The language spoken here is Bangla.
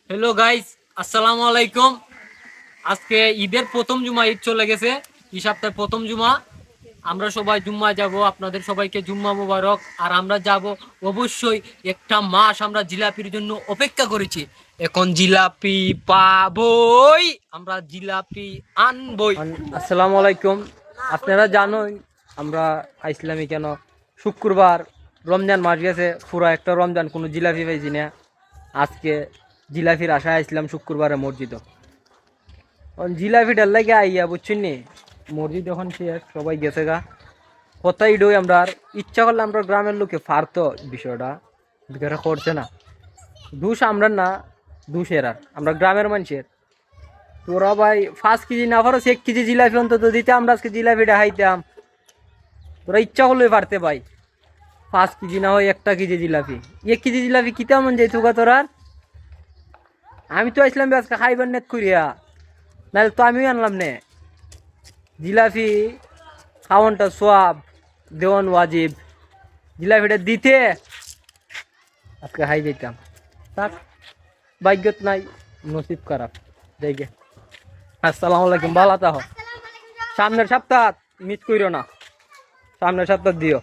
হ্যালো গাইস, আসসালামু আলাইকুম। আজকে ঈদের প্রথম জুমা, ঈদ চলে গেছে। এই সপ্তাহের প্রথম জুমা। আমরা সবাই জুম্মা যাব, আপনাদের সবাইকে জুম্মা মুবারক। আর আমরা যাব অবশ্যই, একটা মাস আমরা জিলাপির জন্য অপেক্ষা করেছি। এখন জিলাপি পাবই, আমরা জিলাপি আনবই। আসসালামু আলাইকুম। আপনারা জানোই আমরা ইসলামী কেন শুক্রবার রমজান মাস গেছে, পুরো একটা রমজান কোনো জিলাপি পাইছি না। আজকে জিলাপির আশায় আসলাম শুক্রবারে মসজিদ। জিলাপিটার লাগে আইয়া বুঝছেন নি, মসজিদ এখন শেষ, সবাই গেছে গা। কোথায় ডই আমরা আর ইচ্ছা করলে আমরা গ্রামের লোকে ফারতো বিষয়টা বিকারে করছে না। দোষ আমরা না, দোষ এরার, আমরা গ্রামের মানুষের। তোরা ভাই 5 কেজি না পারো 1 কেজি জিলাপি অন্তত দিতে, আমরা আজকে জিলাপিটা খাইতাম। তোরা ইচ্ছা করলে পারতে ভাই, 5 কেজি না হয় 1 কেজি জিলাপি, 1 কেজি জিলাপি কিতা মন যাই তুগা তোরার। আমি তো আসলাম আজকে খাইবার নেট করিয়া, নাহলে তো আমিও আনলাম নে। জিলাপি খাওয়ানটা সোয়াব, দেওয়ান ওয়াজিব। জিলাপিটা দিতে আজকে খাই যেতাম, থাক ভাগ্যত নাই, নসিব খারাপ। যাইগে আসসালামু আলাইকুম, ভালো থাকো। সামনের সপ্তাহ মিট কইরো না, সামনের সপ্তাহ দিও।